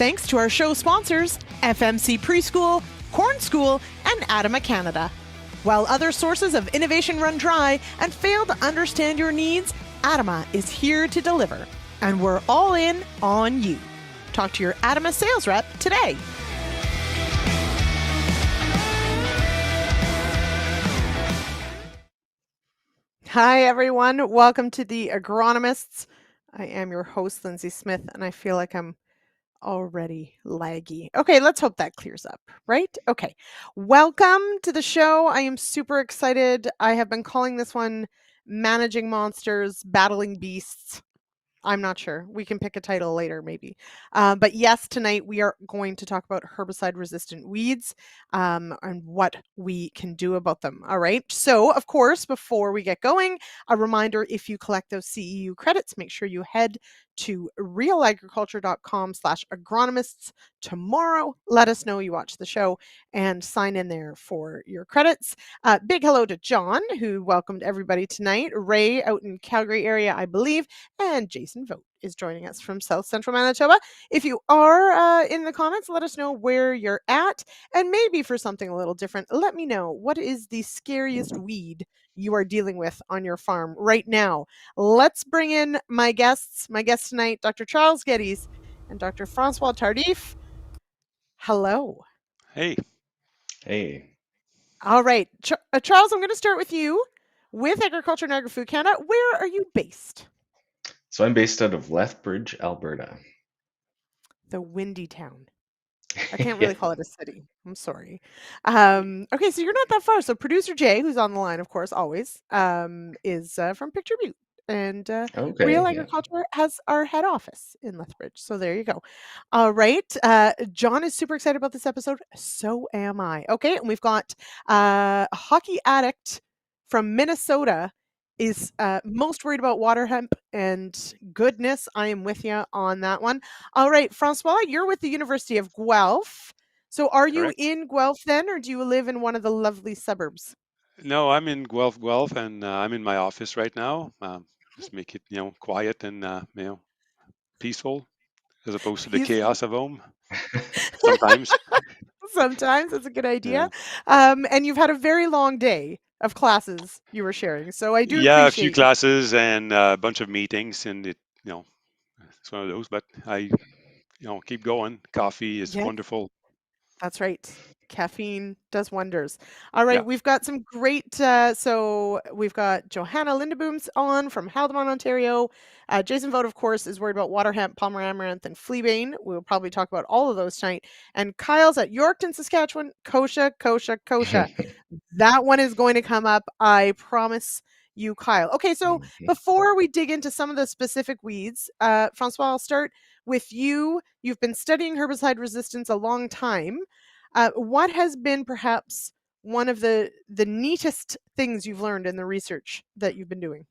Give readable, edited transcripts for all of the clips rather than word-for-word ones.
thanks to our show sponsors, FMC Pre-School, Corn School, and ADAMA Canada. While other sources of innovation run dry and fail to understand your needs, ADAMA is here to deliver. And we're all in on you. Talk to your ADAMA sales rep today. Hi, everyone. Welcome to the Agronomists. I am your host, Lindsay Smith, and I feel like I'm already laggy. Okay, let's hope that clears up, right? Okay. Welcome to the show. I am super excited. I have been calling this one Managing Monsters, Battling Beasts. I'm not sure. We can pick a title later, maybe. But yes, tonight we are going to talk about herbicide-resistant weeds and what we can do about them. All right. So, of course, before we get going, a reminder, if you collect those CEU credits, make sure you head to realagriculture.com/agronomists tomorrow. Let us know you watched the show and sign in there for your credits. Big hello to John, who welcomed everybody tonight. Ray out in Calgary area, I believe, and Jason Vogt is joining us from South Central Manitoba. If you are in the comments, let us know where you're at, and maybe for something a little different, let me know what is the scariest weed you are dealing with on your farm right now. Let's bring in my guests. My guests tonight, Dr. Charles Geddes and Dr. Francois Tardif. Hello. Hey. Hey. All right. Charles, I'm going to start with you. With Agriculture and Agri-Food Canada, where are you based? So I'm based out of Lethbridge, Alberta. The windy town. I can't really call it a city. I'm sorry. Okay, so you're not that far. So producer Jay, who's on the line, of course, always, is from Picture Butte. And Real Okay, yeah. Agriculture has our head office in Lethbridge. So there you go. All right. John is super excited about this episode. So am I. Okay, and we've got a hockey addict from Minnesota is most worried about water hemp, and goodness, I am with you on that one. All right, Francois, you're with the University of Guelph. So are you Correct. in Guelph then, or do you live in one of the lovely suburbs? No, I'm in Guelph, and I'm in my office right now. Just make it, quiet and peaceful, as opposed to the Peaceful. chaos of home. Sometimes. Sometimes it's a good Yeah. idea. And you've had a very long day of classes you were sharing. So I do Yeah, a few appreciate you. classes and a bunch of meetings, and it's one of those. But I, keep going. Coffee is Yes, wonderful. that's right. Caffeine does wonders. All Yeah. right, we've got some great. So we've got Johanna Lindebooms on from Haldimand, Ontario. Jason Vogt, of course, is worried about water hemp, Palmer amaranth, and fleabane. We'll probably talk about all of those tonight. And Kyle's at Yorkton, Saskatchewan. Kosha, kosha, kosha. That one is going to come up. I promise you, Kyle. Okay, so before we dig into some of the specific weeds, Francois, I'll start with you. You've been studying herbicide resistance a long time. What has been perhaps one of the neatest things you've learned in the research that you've been doing?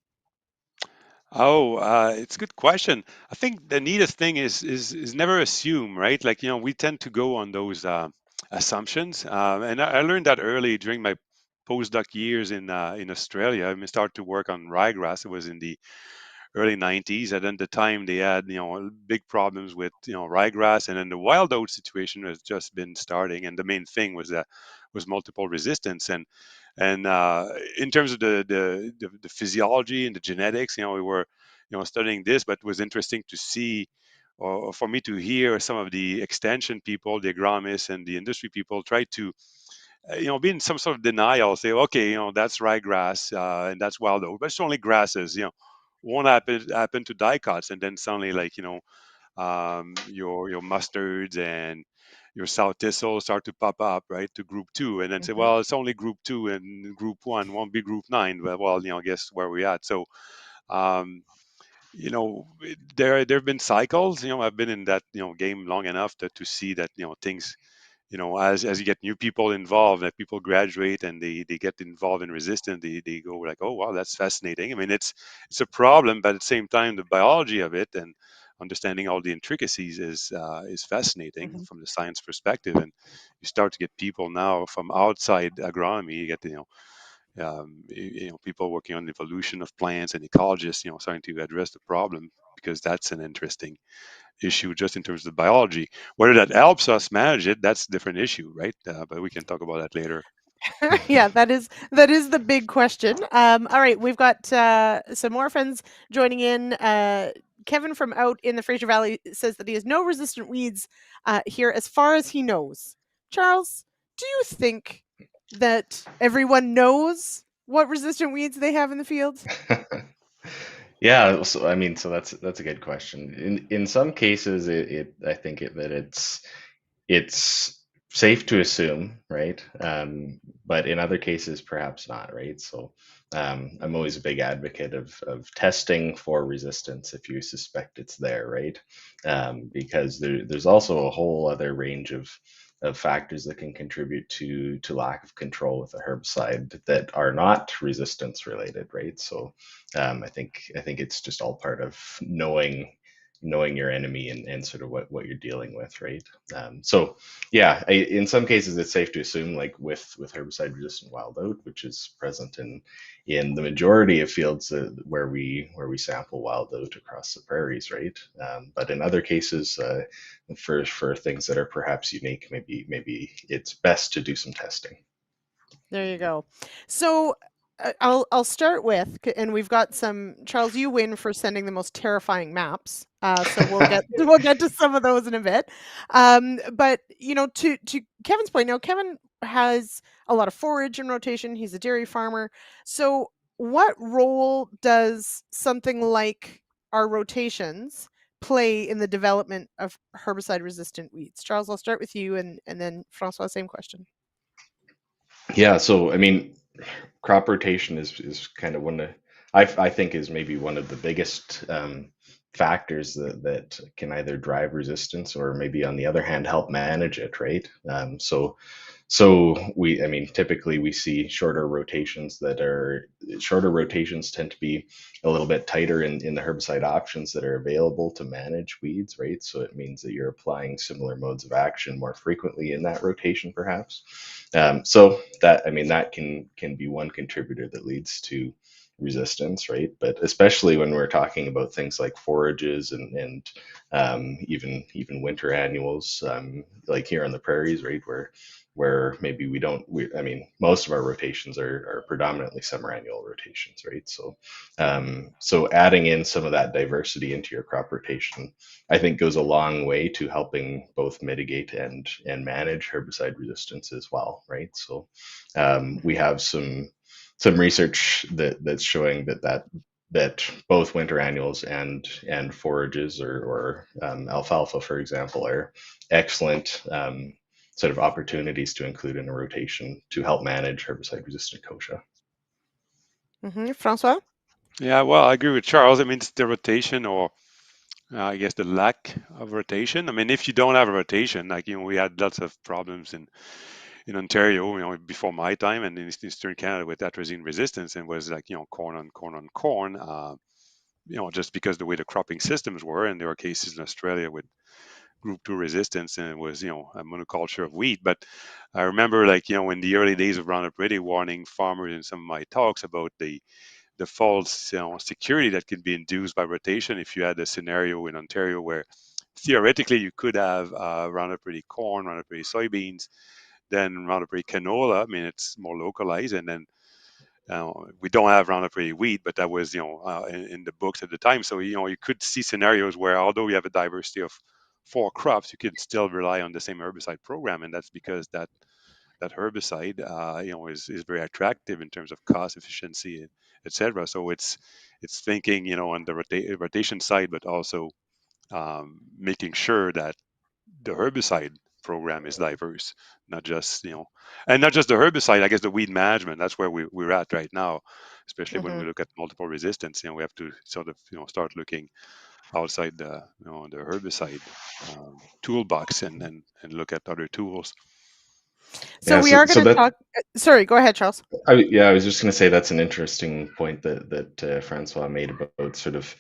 Oh, it's a good question. I think the neatest thing is never assume, right? Like, we tend to go on those assumptions, and I learned that early during my postdoc years in Australia. I started to work on ryegrass. It was in the early 90s, and at the time they had big problems with ryegrass, and then the wild oat situation has just been starting, and the main thing was multiple resistance, and in terms of the physiology and the genetics, we were studying this, but it was interesting to see, or for me to hear some of the extension people, the agronomists and the industry people try to be in some sort of denial, say, okay, that's ryegrass and that's wild oat, but it's only grasses, won't happen to dicots, and then suddenly, like, your mustards and your south thistle start to pop up, right, to group 2, and then say, Hmm. well, it's only group 2 and group 1 won't be group 9. Well, guess where we're at. So um, there have been cycles. I've been in that game long enough to see that things, as you get new people involved, that people graduate and they get involved in resistance, they go like, oh wow, that's fascinating. I mean, it's a problem, but at the same time, the biology of it and understanding all the intricacies is fascinating Hmm. from the science perspective. And you start to get people now from outside agronomy. You get people working on the evolution of plants and ecologists, starting to address the problem, because that's an interesting issue just in terms of biology. Whether that helps us manage it, that's a different issue, right? But we can talk about that later. Yeah, that is the big question. All right, we've got some more friends joining in. Kevin from out in the Fraser Valley says that he has no resistant weeds here, as far as he knows. Charles, do you think that everyone knows what resistant weeds they have in the field? Yeah, so I mean, so that's a good question. In some cases, I think that it's safe to assume, right? But in other cases, perhaps not, right? So I'm always a big advocate of testing for resistance if you suspect it's there, right? Because there's also a whole other range of factors that can contribute to lack of control with a herbicide that are not resistance related, right? So I think it's just all part of knowing your enemy and sort of what you're dealing with, right? So yeah, in some cases it's safe to assume, like with herbicide resistant wild oat, which is present in the majority of fields where we sample wild oat across the prairies, right? But in other cases, for things that are perhaps unique, maybe it's best to do some testing. There you go. So I'll start with, and we've got some. Charles, you win for sending the most terrifying maps. So we'll get we'll get to some of those in a bit. But to Kevin's point, now Kevin has a lot of forage in rotation. He's a dairy farmer. So what role does something like our rotations play in the development of herbicide resistant weeds? Charles, I'll start with you, and then Francois, same question. Yeah, so I mean, crop rotation is kind of one of I think is maybe one of the biggest factors that can either drive resistance or maybe on the other hand help manage it, right? So I mean, typically we see shorter rotations tend to be a little bit tighter in the herbicide options that are available to manage weeds, right? So it means that you're applying similar modes of action more frequently in that rotation, perhaps. So that I mean that can be one contributor that leads to resistance, right? But especially when we're talking about things like forages and even winter annuals, like here on the prairies, right, where maybe I mean, most of our rotations are predominantly summer annual rotations, right? So adding in some of that diversity into your crop rotation, I think goes a long way to helping both mitigate and manage herbicide resistance as well, right? So we Mhm. have some research that's showing that both winter annuals and forages or alfalfa, for example, are excellent sort of opportunities to include in a rotation to help manage herbicide-resistant kochia. Francois? Yeah, well, I agree with Charles. I mean, it's the rotation, or I guess the lack of rotation. I mean, if you don't have a rotation, like we had lots of problems in Ontario, before my time, and in Eastern Canada with atrazine resistance, and was like corn on corn on corn. Just because the way the cropping systems were, and there were cases in Australia with group 2 resistance, and it was a monoculture of wheat. But I remember, like in the early days of Roundup Ready, warning farmers in some of my talks about the false security that can be induced by rotation. If you had a scenario in Ontario where theoretically you could have Roundup Ready corn, Roundup Ready soybeans, then Roundup Ready canola. I mean, it's more localized, and then we don't have Roundup Ready wheat, but that was in the books at the time. So you could see scenarios where, although you have a diversity of 4 crops, you can still rely on the same herbicide program, and that's because that herbicide is very attractive in terms of cost efficiency, etc. So it's thinking on the rotation side, but also making sure that the herbicide program is diverse, not just and not just the herbicide. I guess the weed management. That's where we're at right now, especially when we Mhm. look at multiple resistance. We have to sort of start looking outside the herbicide toolbox, and look at other tools. So Yeah, we so are so gonna that talk sorry, go ahead, Charles. yeah, I was just going to say that's an interesting point that Francois made about sort of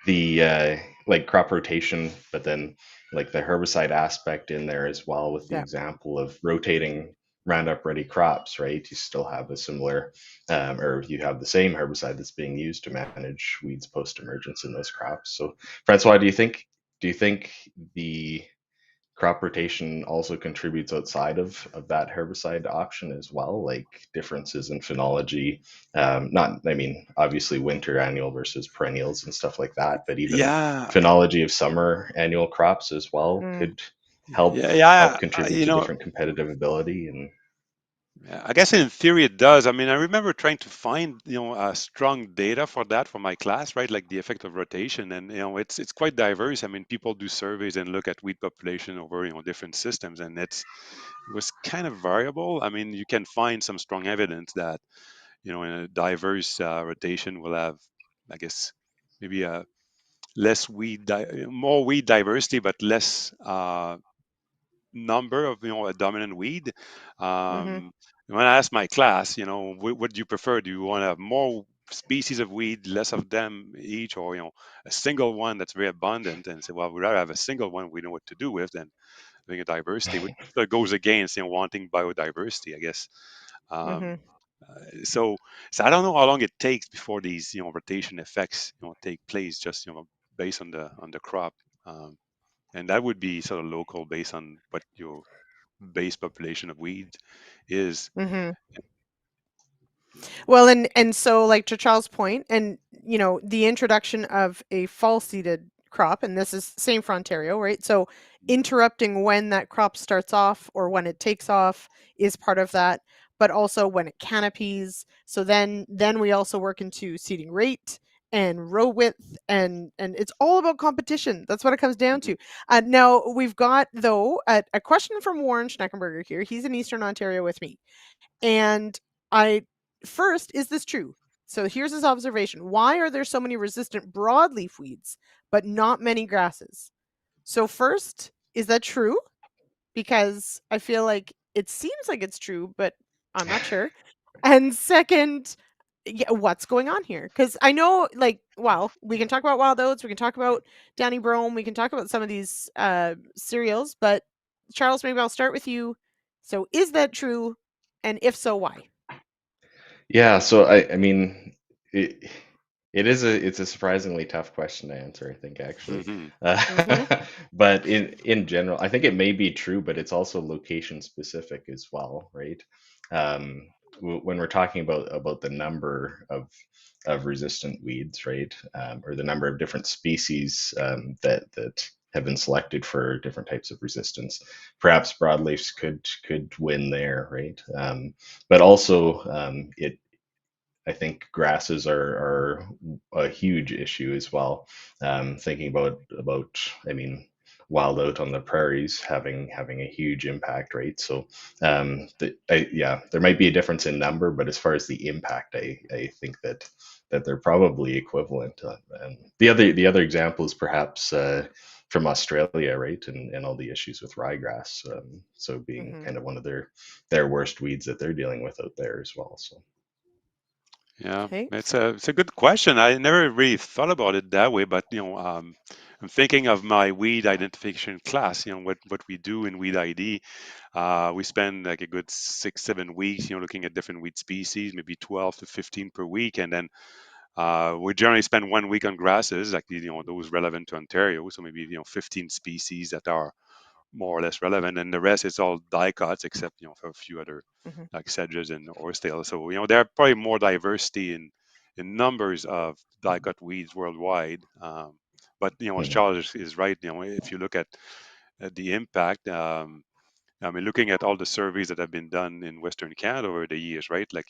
the like crop rotation, but then like the herbicide aspect in there as well, with the Yeah. example of rotating Roundup Ready crops, right? You still have a similar, or you have the same herbicide that's being used to manage weeds post emergence in those crops. So, Francois, do you think do you think the crop rotation also contributes outside of that herbicide option as well, like differences in phenology? Not, I mean, obviously winter annual versus perennials and stuff like that, but even Yeah, phenology of summer annual crops as well Mm, could help yeah, yeah. contribute to different competitive ability. And Yeah, I guess in theory it does. I mean, I remember trying to find, strong data for that for my class, right? Like the effect of rotation, and it's quite diverse. I mean, people do surveys and look at wheat population over different systems, and it was kind of variable. I mean, you can find some strong evidence that in a diverse rotation will have, I guess, maybe a more weed diversity, but less number of a dominant weed. mhm, When I asked my class, what do you prefer? Do you want to have more species of weed, less of them each, or a single one that's very abundant? And say, well, we'd rather have a single one we know what to do with than having a diversity, which sort of goes against wanting biodiversity, I guess. Um, mhm, so I don't know how long it takes before these rotation effects take place, just based on the crop. Um, and that would be sort of local based on what your base population of weeds is. mhm. Well, and so like to Charles' point, and the introduction of a fall seeded crop, and this is same for Ontario, right? So interrupting when that crop starts off or when it takes off is part of that, but also when it canopies. So then we also work into seeding rate and row width, and it's all about competition. That's what it comes down Mhm. to. Now we've got though a question from Warren Schneckenberger here. He's in Eastern Ontario with me. And I first, is this true? So here's his observation. Why are there so many resistant broadleaf weeds, but not many grasses? So first, is that true? Because I feel like it seems like it's true, but I'm not sure. And second, yeah, what's going on here? Because I know, like, well, we can talk about wild oats, we can talk about Danny Brome, we can talk about some of these cereals, but Charles, maybe I'll start with you. So, is that true? And if so, why? yeah, so I mean, it it's a surprisingly tough question to answer, I think, actually. Mhm. Mhm. But in general, I think it may be true, but it's also location specific as well, right? When we're talking about the number of resistant weeds, right, or the number of different species that have been selected for different types of resistance, perhaps broadleafs could win there, right? But also, it I think grasses are a huge issue as well. Thinking about, I mean, wild out on the prairies having a huge impact, right? So, yeah, there might be a difference in number, but as far as the impact, I think that they're probably equivalent. The other example is perhaps from Australia, right, and all the issues with ryegrass. So being Mhm. kind of one of their worst weeds that they're dealing with out there as well. So. Yeah, Okay. it's a good question. I never really thought about it that way, but I'm thinking of my weed identification class. What we do in Weed ID. We spend like a good 6 7 weeks, looking at different weed species, maybe 12 to 15 per week, and then we generally spend 1 week on grasses, like those relevant to Ontario. So maybe 15 species that are more or less relevant, and the rest is all dicots, except for a few other Mhm. like sedges and horsetail. So there are probably more diversity in numbers of dicot weeds worldwide. But as Mhm. Charles is right, if you look at the impact, I mean, looking at all the surveys that have been done in Western Canada over the years, right? Like,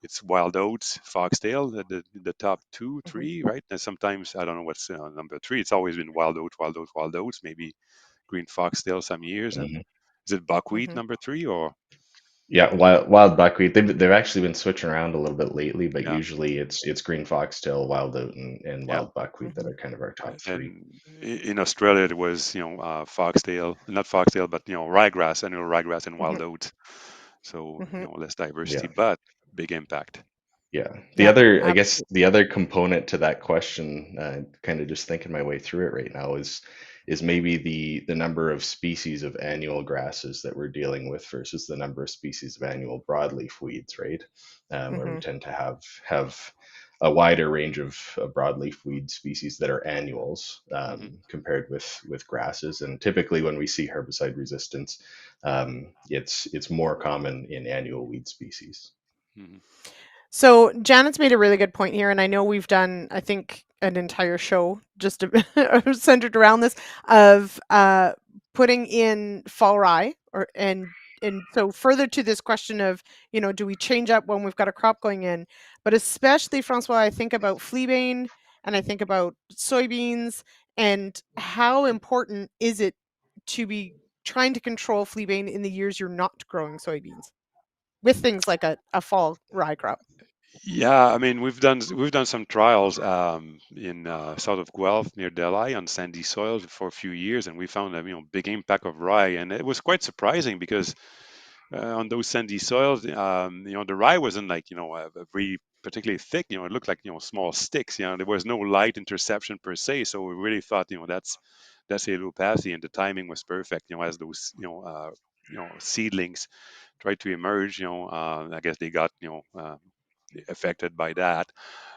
it's wild oats, foxtail, the top two, Mhm. three, right? And sometimes I don't know what's number three. It's always been wild oats, wild oats, wild oats. Maybe green foxtail some years, and Mhm. is it buckwheat Mhm. number three or Yeah, wild buckwheat. They've actually been switching around a little bit lately, but yeah, usually it's green foxtail, wild oat, and yeah. wild buckwheat that Mhm. are kind of our top three. And in Australia, it was foxtail, not foxtail, but ryegrass, annual ryegrass, and Mhm. wild oats. So Mhm. less diversity, Yeah, but big impact. yeah. The Yeah, other, I guess, absolutely. the other component to that question, kind of just thinking my way through it right now, is maybe the number of species of annual grasses that we're dealing with versus the number of species of annual broadleaf weeds, right? Where we Mhm. tend to have a wider range of broadleaf weed species that are annuals Hmm. compared with grasses. And typically, when we see herbicide resistance, it's more common in annual weed species. Hmm. So Janet's made a really good point here, and I know we've done, I think, an entire show just centered around this of putting in fall rye, or and so further to this question of, do we change up when we've got a crop going in? But especially, Francois, I think about fleabane and I think about soybeans, and how important is it to be trying to control fleabane in the years you're not growing soybeans with things like a fall rye crop? Yeah, I mean we've done some trials in south of Guelph near Delhi on sandy soils for a few years, and we found a big impact of rye, and it was quite surprising because on those sandy soils, the rye wasn't like very particularly thick. It looked like small sticks. There was no light interception per se, so we really thought that's allelopathy, and the timing was perfect. As those seedlings tried to emerge, I guess they got affected by that.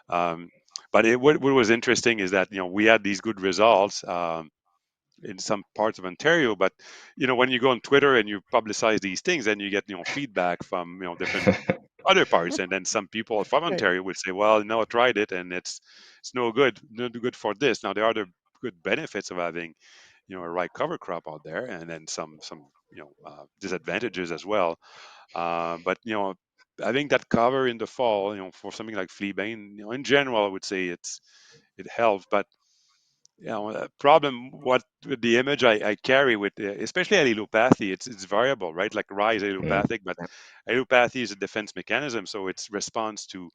Um, but what was interesting is that we had these good results in some parts of Ontario, but when you go on Twitter and you publicize these things, then you get feedback from different other parts, and then some people from Right. Ontario would say, well, no, I tried it and it's no good for this. Now there are other good benefits of having a right cover crop out there, and then some disadvantages as well. But I think that cover in the fall, for something like fleabane, in general, I would say it helps. But problem what with the image I carry with especially allelopathy, it's variable, right? Like rye is Mm. allelopathic, but Yeah. allelopathy is a defense mechanism, so it's response to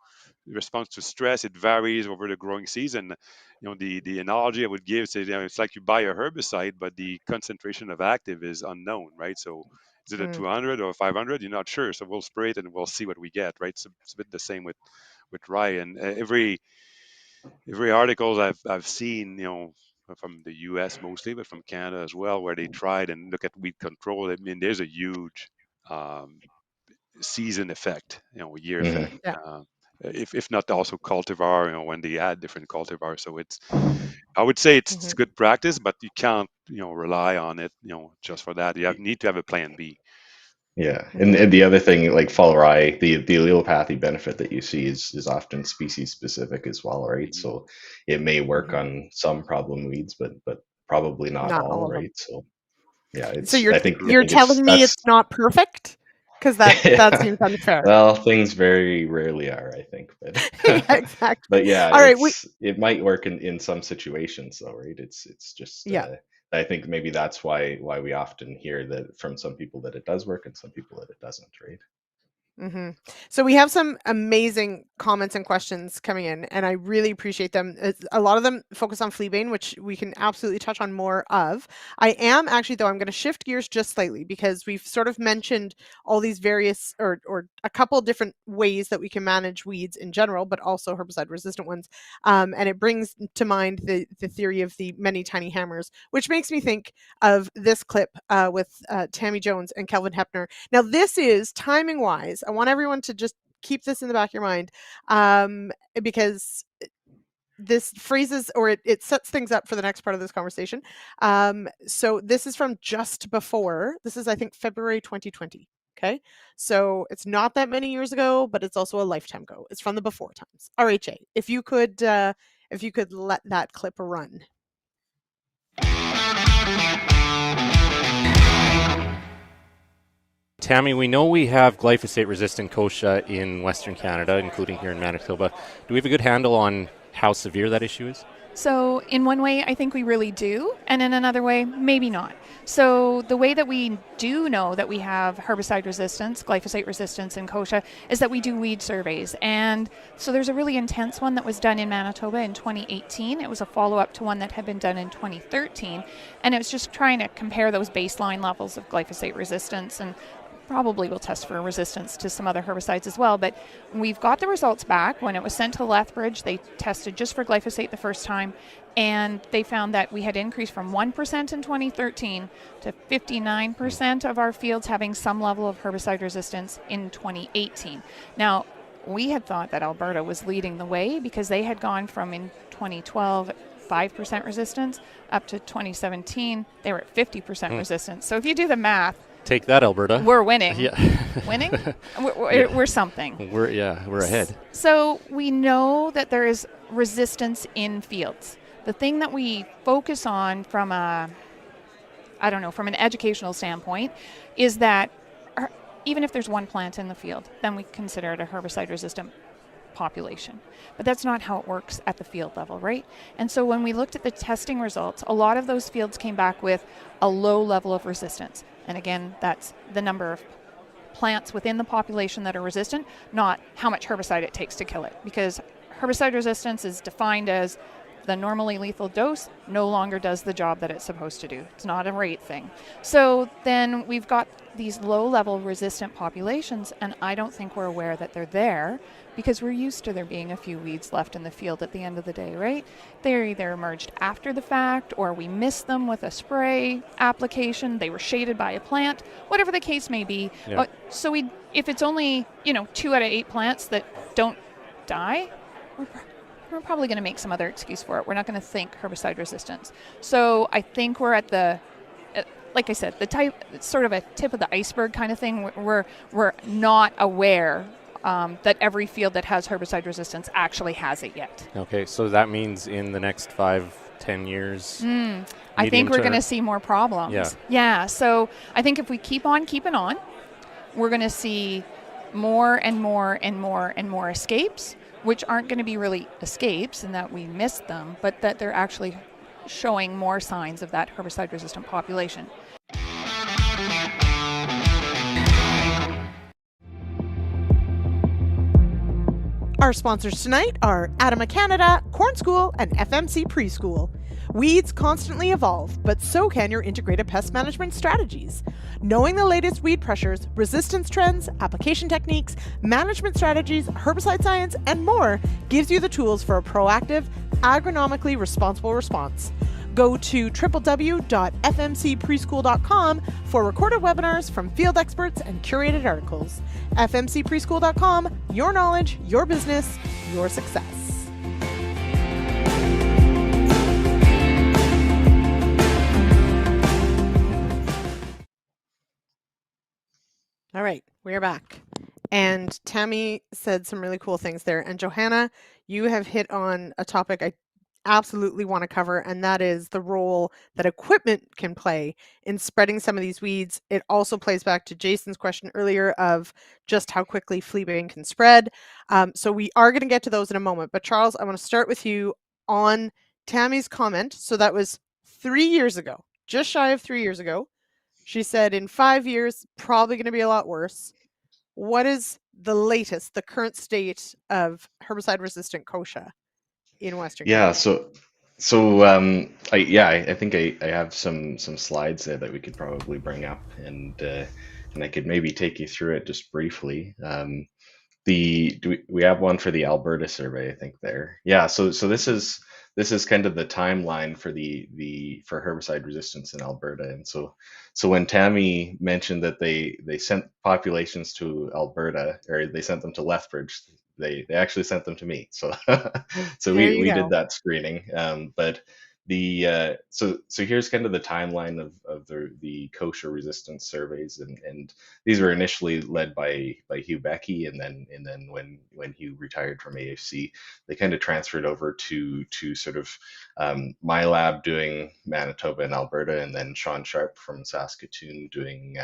stress. It varies over the growing season. The analogy I would give is, it's like you buy a herbicide, but the concentration of active is unknown, right? So is it a Mm, 200 or 500? You're not sure, so we'll spray it and we'll see what we get, right? So it's a bit the same with rye, and every articles I've seen, from the U.S. mostly, but from Canada as well, where they tried and look at weed control. I mean, there's a huge um, season effect, year effect. Hmm. yeah. If not also cultivar, when they add different cultivars. So I would say it's Mhm. good practice, but you can't, rely on it, just for that. You need to have a plan B. Yeah, and, Mhm. and the other thing, like fall rye, the allelopathy benefit that you see is often species specific as well, right? Hmm. So it may work Mhm. on some problem weeds, but probably not Not all all, of them. right? So yeah, So it's you're I you're think it's telling me that's it's not perfect? Because that seems unfair. well, things very rarely are, I think, Yeah, but exactly. but yeah, All right, we it might work in some situations though, right? It's just yeah. I think maybe that's why we often hear that from some people that it does work and some people that it doesn't, right? hmm So we have some amazing comments and questions coming in, and I really appreciate them. A lot of them focus on fleabane, which we can absolutely touch on more of. I am actually, though, I'm going to shift gears just slightly because we've sort of mentioned all these various or a couple different ways that we can manage weeds in general, but also herbicide resistant ones. And it brings to mind the theory of the many tiny hammers, which makes me think of this clip with Tammy Jones and Kelvin Hepner. Now, this is timing wise. I want everyone to just keep this in the back of your mind, because this phrases or it sets things up for the next part of this conversation. So this is from just before. This is, I think, February 2020. Okay. So it's not that many years ago, but it's also a lifetime ago. It's from the before times. RHA, if you could let that clip run. Tammy, we know we have glyphosate resistant kochia in Western Canada, including here in Manitoba. Do we have a good handle on how severe that issue is? So, in one way, I think we really do, and in another way, maybe not. So, the way that we do know that we have herbicide resistance, glyphosate resistance in kochia, is that we do weed surveys. And so, there's a really intense one that was done in Manitoba in 2018. It was a follow up to one that had been done in 2013. And it was just trying to compare those baseline levels of glyphosate resistance, and probably will test for resistance to some other herbicides as well. But we've got the results back. When it was sent to Lethbridge, they tested just for glyphosate the first time, and they found that we had increased from 1% in 2013 to 59% of our fields having some level of herbicide resistance in 2018. Now, we had thought that Alberta was leading the way because they had gone from in 2012 5% resistance up to 2017 they were at 50% resistance. So if you do the math, Take that, Alberta. we're winning. Yeah. Winning? Yeah. We're something. We're ahead. So we know that there is resistance in fields. The thing that we focus on from from an educational standpoint is that even if there's one plant in the field, then we consider it a herbicide resistant population. But that's not how it works at the field level, right? And so when we looked at the testing results, a lot of those fields came back with a low level of resistance. And again, that's the number of plants within the population that are resistant, not how much herbicide it takes to kill it. Because herbicide resistance is defined as the normally lethal dose no longer does the job that it's supposed to do. It's not a rate thing. So then we've got these low-level resistant populations, and I don't think we're aware that they're there because we're used to there being a few weeds left in the field at the end of the day, right? They're either emerged after the fact or we missed them with a spray application. They were shaded by a plant, whatever the case may be. Yeah. So if it's only 2 out of 8 plants that don't die, we're probably going to make some other excuse for it. We're not going to think herbicide resistance. So I think we're at the, like I said, it's sort of a tip of the iceberg kind of thing. We're not aware that every field that has herbicide resistance actually has it yet. Okay, so that means in the next 5-10 years, I think we're going to see more problems. Yeah. So I think if we keep on keeping on, we're going to see more and more and more and more escapes, which aren't going to be really escapes in that we missed them, but that they're actually showing more signs of that herbicide-resistant population. Our sponsors tonight are ADAMA Canada, Corn School, and FMC Pre-School. Weeds constantly evolve, but so can your integrated pest management strategies. Knowing the latest weed pressures, resistance trends, application techniques, management strategies, herbicide science, and more gives you the tools for a proactive, agronomically responsible response. Go to www.fmcpreschool.com for recorded webinars from field experts and curated articles. fmcpreschool.com, your knowledge, your business, your success. All right, we're back. And Tammy said some really cool things there. And Johanna, you have hit on a topic I absolutely want to cover, and that is the role that equipment can play in spreading some of these weeds. It also plays back to Jason's question earlier of just how quickly fleabane can spread. So we are going to get to those in a moment. But Charles, I want to start with you on Tammy's comment. So that was 3 years ago, just shy of 3 years ago. She said in 5 years, probably going to be a lot worse. What is the latest, the current state of herbicide-resistant kochia in Western Canada? I think I have some slides there that we could probably bring up, and I could maybe take you through it just briefly. We have one for the Alberta survey, I think there. Yeah, so this is kind of the timeline for for herbicide resistance in Alberta. And so when Tammy mentioned that they sent populations to Alberta, or they sent them to Lethbridge, they actually sent them to me. So we did that screening. But so here's kind of the timeline of the kochia resistance surveys, and these were initially led by Hugh Becky, and then when Hugh retired from AFC, they kind of transferred over to sort of my lab doing Manitoba and Alberta, and then Sean Sharp from Saskatoon doing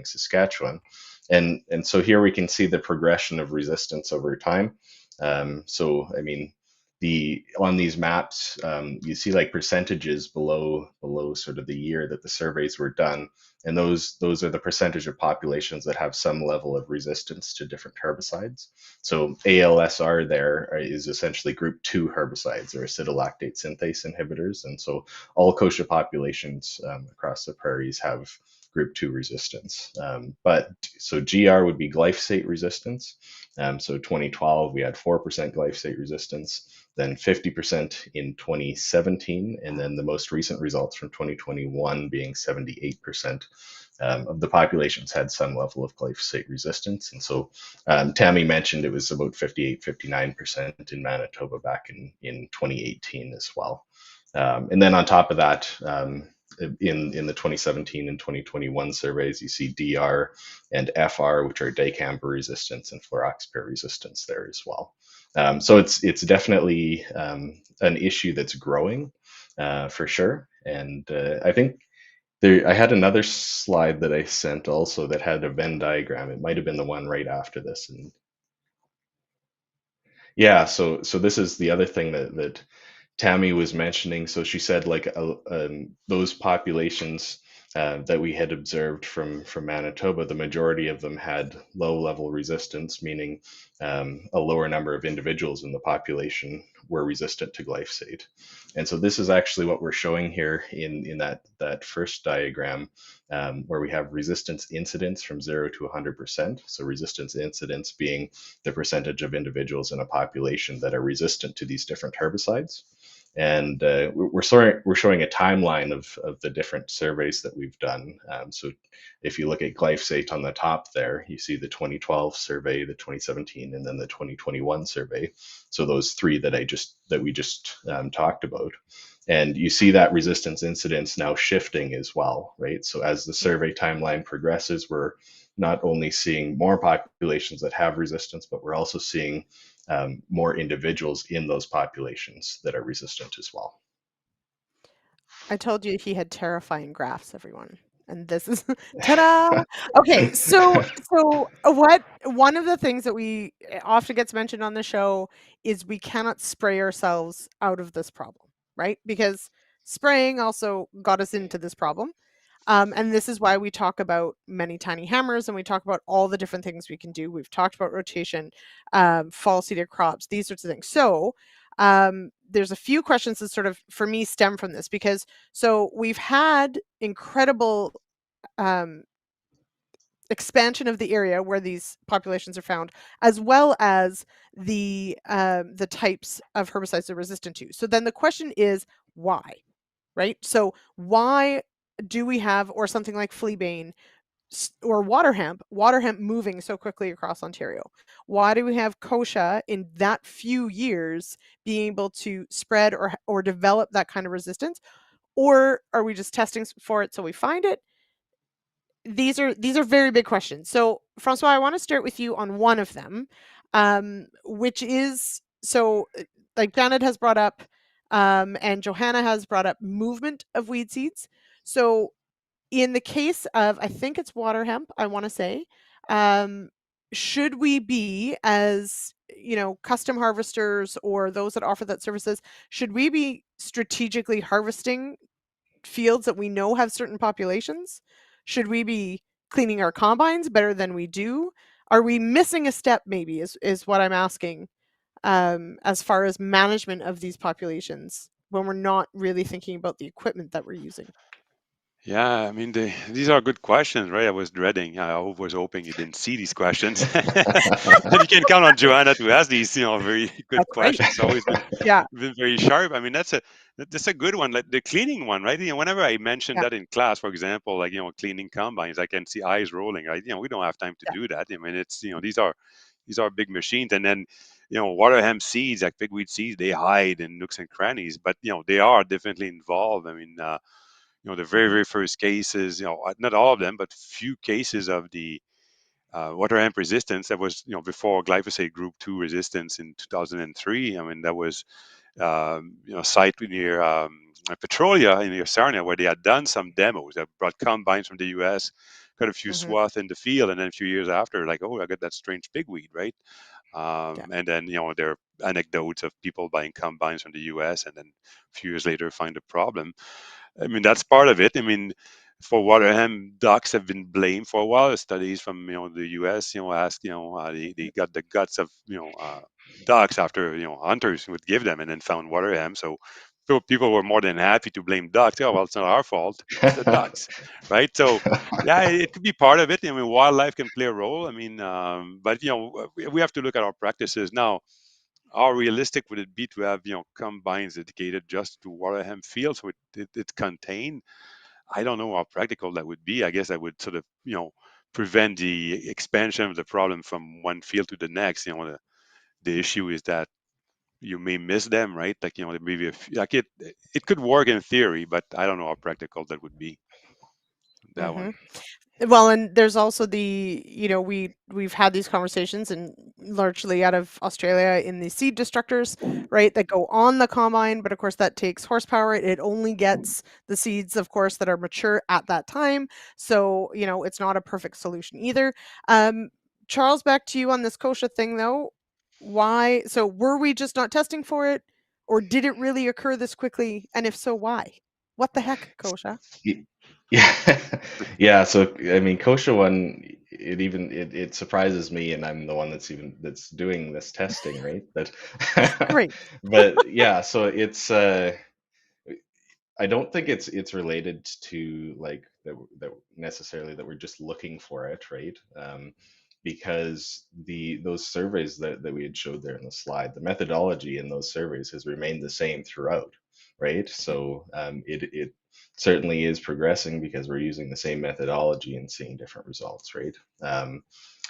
Saskatchewan, and so here we can see the progression of resistance over time. So I mean, on these maps, you see like percentages below sort of the year that the surveys were done, and those are the percentage of populations that have some level of resistance to different herbicides. So ALSR there is essentially group 2 herbicides, or acetylactate synthase inhibitors, and so all kochia populations across the prairies have group 2 resistance. But so GR would be glyphosate resistance. So 2012 we had 4% glyphosate resistance. then 50% in 2017, and then the most recent results from 2021 being 78% of the populations had some level of glyphosate resistance. And so Tammy mentioned it was about 58, 59% in Manitoba back in 2018 as well. And then on top of that, in the 2017 and 2021 surveys, you see DR and FR, which are dicamba resistance and fluroxypyr resistance there as well. So it's definitely an issue that's growing for sure. And I think I had another slide that I sent also that had a Venn diagram. It might have been the one right after this. And yeah, so this is the other thing that Tammy was mentioning. So she said like those populations that we had observed from Manitoba, the majority of them had low level resistance, meaning a lower number of individuals in the population were resistant to glyphosate. And so this is actually what we're showing here in that first diagram, where we have resistance incidence from 0 to 100%. So resistance incidence being the percentage of individuals in a population that are resistant to these different herbicides. And we're showing a timeline of the different surveys that we've done. So if you look at glyphosate on the top there, you see the 2012 survey, the 2017, and then the 2021 survey. So those three that we just talked about. And you see that resistance incidence now shifting as well, right? So as the survey timeline progresses, we're not only seeing more populations that have resistance, but we're also seeing more individuals in those populations that are resistant as well. I told you he had terrifying graphs, everyone. And this is ta-da! Okay, so what one of the things that we often gets mentioned on the show is we cannot spray ourselves out of this problem, right? Because spraying also got us into this problem. And this is why we talk about many tiny hammers and we talk about all the different things we can do. We've talked about rotation, fall seeded crops, these sorts of things. So there's a few questions that sort of, for me, stem from this because so we've had incredible expansion of the area where these populations are found, as well as the types of herbicides they're resistant to. So then the question is why, right? So why do we have, or something like fleabane or water hemp moving so quickly across Ontario? Why do we have kochia in that few years being able to spread or develop that kind of resistance? Or are we just testing for it so we find it? These are very big questions. So Francois, I want to start with you on one of them, which is like Janet has brought up, and Johanna has brought up movement of weed seeds. So in the case of, I think it's water hemp, I want to say, should we be, as custom harvesters or those that offer that services, should we be strategically harvesting fields that we know have certain populations? Should we be cleaning our combines better than we do? Are we missing a step, maybe, is what I'm asking, as far as management of these populations when we're not really thinking about the equipment that we're using? Yeah, I mean, these are good questions, right? I was dreading. I was hoping you didn't see these questions. And you can count on Joanna to ask these, very good That's right. questions. It's always been Yeah. very sharp. I mean, that's a good one. Like the cleaning one, right? Whenever I mention Yeah. that in class, for example, like cleaning combines, I can see eyes rolling, right? We don't have time to Yeah. do that. I mean, it's these are big machines, and then water hemp seeds, like pigweed seeds, they hide in nooks and crannies, but they are definitely involved. I mean. The very, Mhm. very first cases, not all of them, but few cases of the water hemp resistance that was, before glyphosate group 2 resistance in 2003. I mean, that was, site near Petrolia in near Sarnia where they had done some demos. They brought combines from the US, got a few Mhm. swath in the field, and then a few years after, like, oh, I got that strange pigweed, right? Yeah. And then, there are anecdotes of people buying combines from the US and then a few years later find a problem. I mean, that's part of it. I mean, for Waterham, ducks have been blamed for a while. Studies from the U.S. Asked they got the guts of ducks after hunters would give them, and then found Waterham. So people were more than happy to blame ducks. Oh well, it's not our fault. It's the ducks, right? So yeah, it could be part of it. I mean, wildlife can play a role. I mean, but we have to look at our practices now. how realistic would it be to have combines dedicated just to water hemp fields so it contain? I don't know how practical that would be. I guess that would sort of prevent the expansion of the problem from one field to the next. The issue is that you may miss them, right? Like maybe like it could work in theory, but I don't know how practical that would be. That Hmm. one. Well, and there's also we've had these conversations and largely out of Australia in the seed destructors, right, that go on the combine, but of course that takes horsepower. It only gets the seeds, of course, that are mature at that time. So, it's not a perfect solution either. Um, Charles, back to you on this kochia thing though. Why? So were we just not testing for it, or did it really occur this quickly? And if so, why? What the heck, kochia? Y- Yeah, yeah. So I mean, kosher one, it surprises me, and I'm the one that's doing this testing, right? But Great. but yeah, so it's I don't think it's related to like that necessarily that we're just looking for it, right? Because those surveys that we had showed there in the slide, the methodology in those surveys has remained the same throughout, right? So it certainly is progressing because we're using the same methodology and seeing different results, right?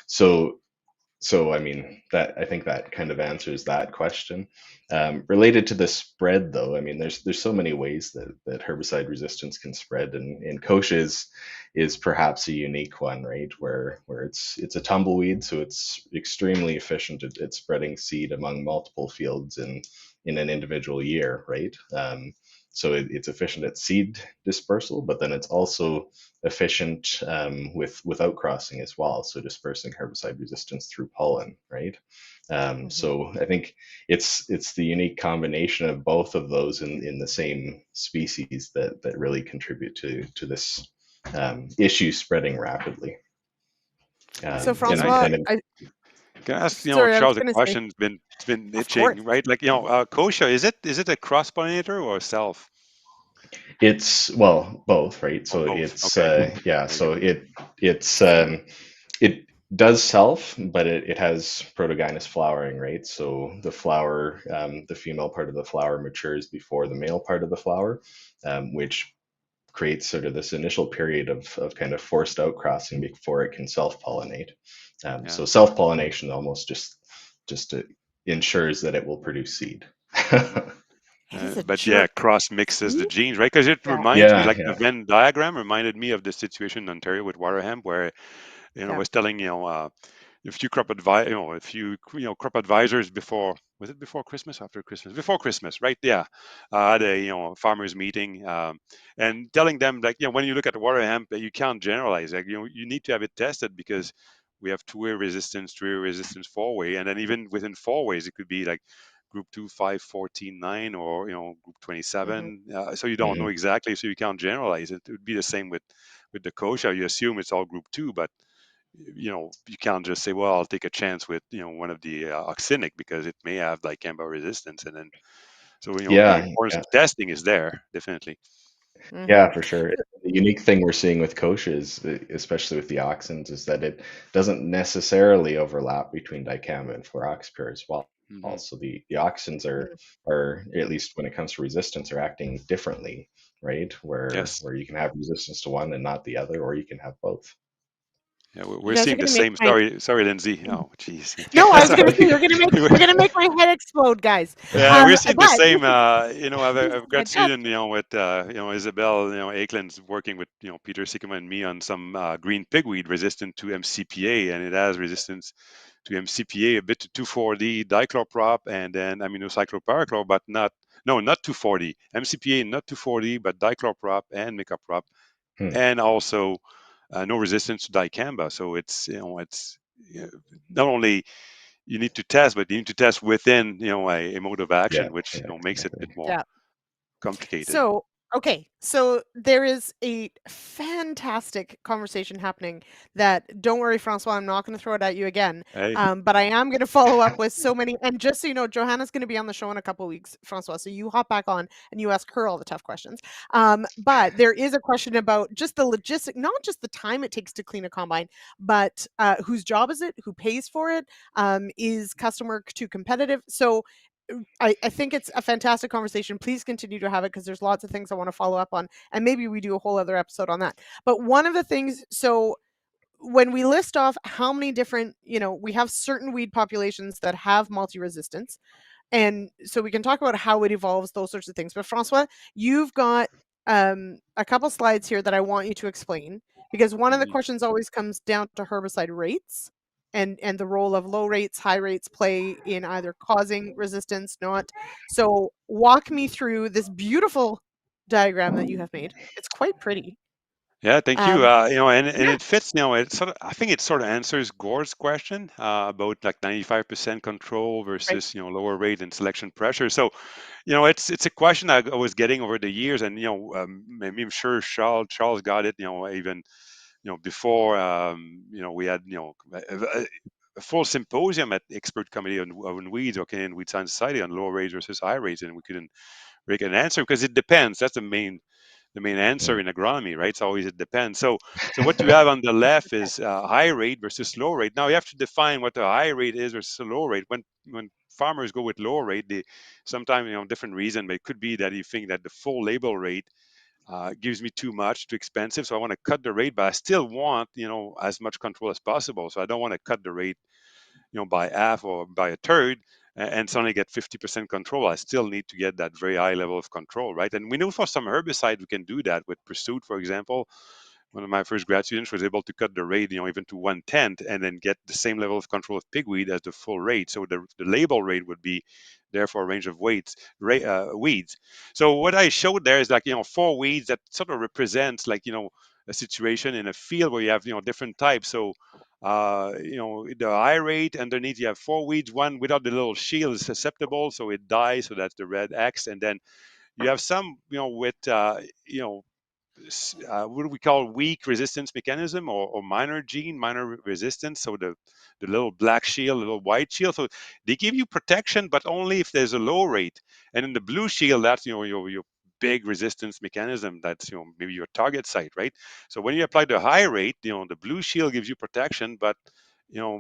So so I mean that I think that kind of answers that question. Related to the spread, though, I mean there's so many ways that herbicide resistance can spread, and kochia is perhaps a unique one, right? Where it's a tumbleweed, so it's extremely efficient at spreading seed among multiple fields in an individual year, right? So it's efficient at seed dispersal, but then it's also efficient with outcrossing as well, so dispersing herbicide resistance through pollen, right? Mhm. So I think it's the unique combination of both of those in the same species that really contribute to this issue spreading rapidly. So Can I Francois, And can I ask sorry, I was Charles a gonna say, question? It's been of course. itching, right? Like kochia, is it a cross pollinator or a self it's well both, right? or So both? it's Okay, yeah, very so good. it's it does self, but it has protogynous flowering, right? So the flower, the female part of the flower matures before the male part of the flower, which creates sort of this initial period of kind of forced outcrossing before it can self-pollinate. Yeah. So self-pollination almost just ensures that it will produce seed. It is a But yeah, jerk. cross mixes the See? genes, right? Because it Yeah, reminds me, Yeah, like the yeah. Venn diagram reminded me of the situation in Ontario with water hemp, where I yeah. was telling a few crop advi a few crop advisors before, was it before Christmas, after Christmas, before Christmas, right? Yeah, I had a farmers meeting, and telling them like when you look at the water hemp, you can't generalize. Like you need to have it tested because we have two-way resistance, three-way resistance, four-way, and then even within four ways, it could be like group 2, 5, 14, 9, or group Mhm. 27. So you don't know Mhm. exactly, so you can't generalize it. It would be the same with the kochia. You assume it's all group 2, but you can't just say, well, I'll take a chance with one of the oxinic because it may have dicamba resistance, and then so the Yeah, importance yeah. of testing is there definitely. Mhm. Yeah, for sure. The unique thing we're seeing with kochia is, especially with the auxins, is that it doesn't necessarily overlap between dicamba and fluroxypyr as well. Hmm. So the auxins Mhm. are at least when it comes to resistance, are acting differently, right? Yes. Where you can have resistance to one and not the other, or you can have both. Yeah, You we're guys are seeing the gonna make same. my Sorry, Lindsay. Oh, jeez. No, I was gonna say Okay. you're gonna make my head explode, guys. Yeah, we're seeing the But same. this is I've got fantastic. student, with Isabel, Akeland's working with Peter Sikima and me on some green pigweed resistant to MCPA, and it has resistance to MCPA, a bit to 2,4-D dichlorprop, and then aminocyclopyrechlor, but not 2,4-D. MCPA not 2,4-D, but dichlorprop and micaprop, Hmm. and also no resistance to dicamba. So it's uh, not only you need to test, but you need to test within a mode of Yeah, action, which yeah, makes it a exactly. bit more Yeah. complicated. So Okay, so there is a fantastic conversation happening that, don't worry, Francois, I'm not going to throw it at you again. Hey, But I am going to follow up with so many. And just so you know, Johanna's going to be on the show in a couple of weeks, Francois. So you hop back on and you ask her all the tough questions. But there is a question about just the logistic, not just the time it takes to clean a combine, but whose job is it? Who pays for it? Is customer too competitive? So I think it's a fantastic conversation. Please continue to have it because there's lots of things I want to follow up on. And maybe we do a whole other episode on that. But one of the things, so when we list off how many different, we have certain weed populations that have multi-resistance. And so we can talk about how it evolves, those sorts of things. But Francois, you've got a couple slides here that I want you to explain because one of the mhm. questions always comes down to herbicide rates and the role of low rates, high rates play in either causing resistance, not. So walk me through this beautiful diagram that you have made. It's quite pretty. Yeah, thank you. Um, And yeah, it fits. It sort of, I think it sort of answers Gore's question about like 95% control right. versus lower rate and selection pressure. So it's a question I was getting over the years, and I'm sure Charles got it. Even before we had a full symposium at expert committee on weeds or Canadian Weed Science Society on low rates versus high rates, and we couldn't make an answer because it depends. That's the main answer Mm. in agronomy, right? It's always it depends. So what you have on the left is high rate versus low rate. Now you have to define what the high rate is versus a low rate. When farmers go with lower rate, they sometimes different reason, but it could be that you think that the full label rate gives me too much, too expensive. So I want to cut the rate, but I still want as much control as possible. So I don't want to cut the rate by half or by a third and suddenly get 50% control. I still need to get that very high level of control, right? And we know for some herbicide we can do that with Pursuit, for example. One of my first grad students was able to cut the rate, even to 1/10, and then get the same level of control of pigweed as the full rate. So the label rate would be there for a range of weeds. So what I showed there is like 4 weeds that sort of represents like a situation in a field where you have different types. So the high rate underneath you have 4 weeds. One without the little shield is susceptible, so it dies. So that's the red X, and then you have some with what do we call weak resistance mechanism or minor gene, minor resistance. So the little black shield, little white shield. So they give you protection, but only if there's a low rate. And in the blue shield, that's your big resistance mechanism. That's maybe your target site, right? So when you apply the high rate, the blue shield gives you protection, but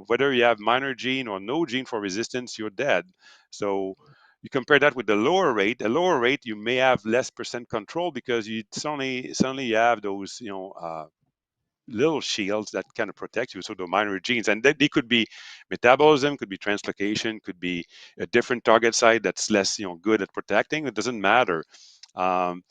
whether you have minor gene or no gene for resistance, you're dead. So you compare that with the lower rate. A lower rate, you may have less percent control because you suddenly you have those little shields that kind of protect you. So the minor genes, and they could be metabolism, could be translocation, could be a different target site that's less good at protecting. It doesn't matter. Um,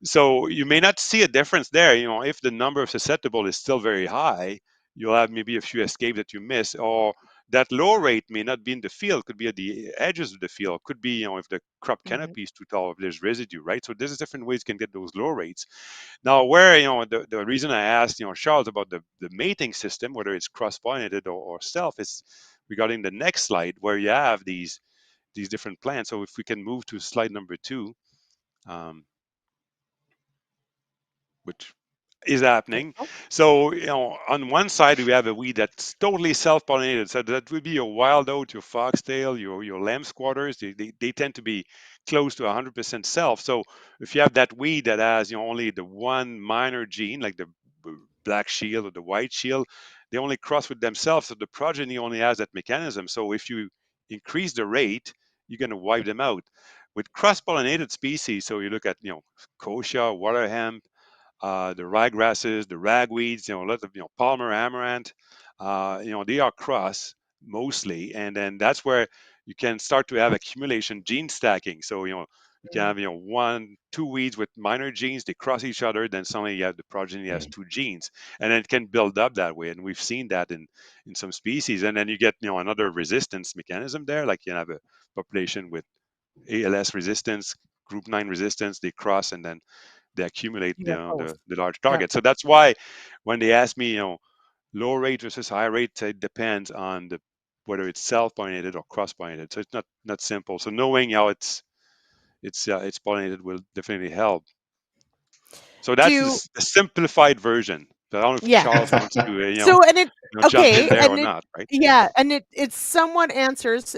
so you may not see a difference there. If the number of susceptible is still very high, you'll have maybe a few escapes that you miss, or that low rate may not be in the field, could be at the edges of the field, could be if the crop Mhm. canopy is too tall, if there's residue, right? So there's different ways you can get those low rates. Now, where the reason I asked Charles about the mating system, whether it's cross-pollinated or self, is regarding the next slide where you have these different plants. So if we can move to slide number 2. Um, which is There happening. you So, on one side we have a weed that's totally self-pollinated. So that would be your wild oat, your foxtail, your lamb squatters. They tend to be close to 100% self. So if you have that weed that has only the one minor gene, like the black shield or the white shield, they only cross with themselves. So the progeny only has that mechanism. So if you increase the rate, you're going to wipe them out. With cross-pollinated species, so you look at kochia, water hemp, the ryegrasses, the ragweeds, a lot of Palmer amaranth, they are cross mostly, and then that's where you can start to have accumulation gene stacking. So you can go. have 1, 2 weeds with minor genes, they cross each other, then suddenly you have the progeny has Mm. 2 genes, and then it can build up that way. And we've seen that in some species, and then you get another resistance mechanism there, like you have a population with ALS resistance, group 9 resistance, they cross and then they accumulate You got both. the large Yeah. target. So that's why when they ask me, low rate versus high rate, it depends on the whether it's self-pollinated or cross-pollinated. So it's not simple. So knowing how it's pollinated will definitely help. So that's Do the simplified version. So I don't know if yeah. Charles wants to, So and it jump in okay, there or and it not, right? yeah, and it somewhat answers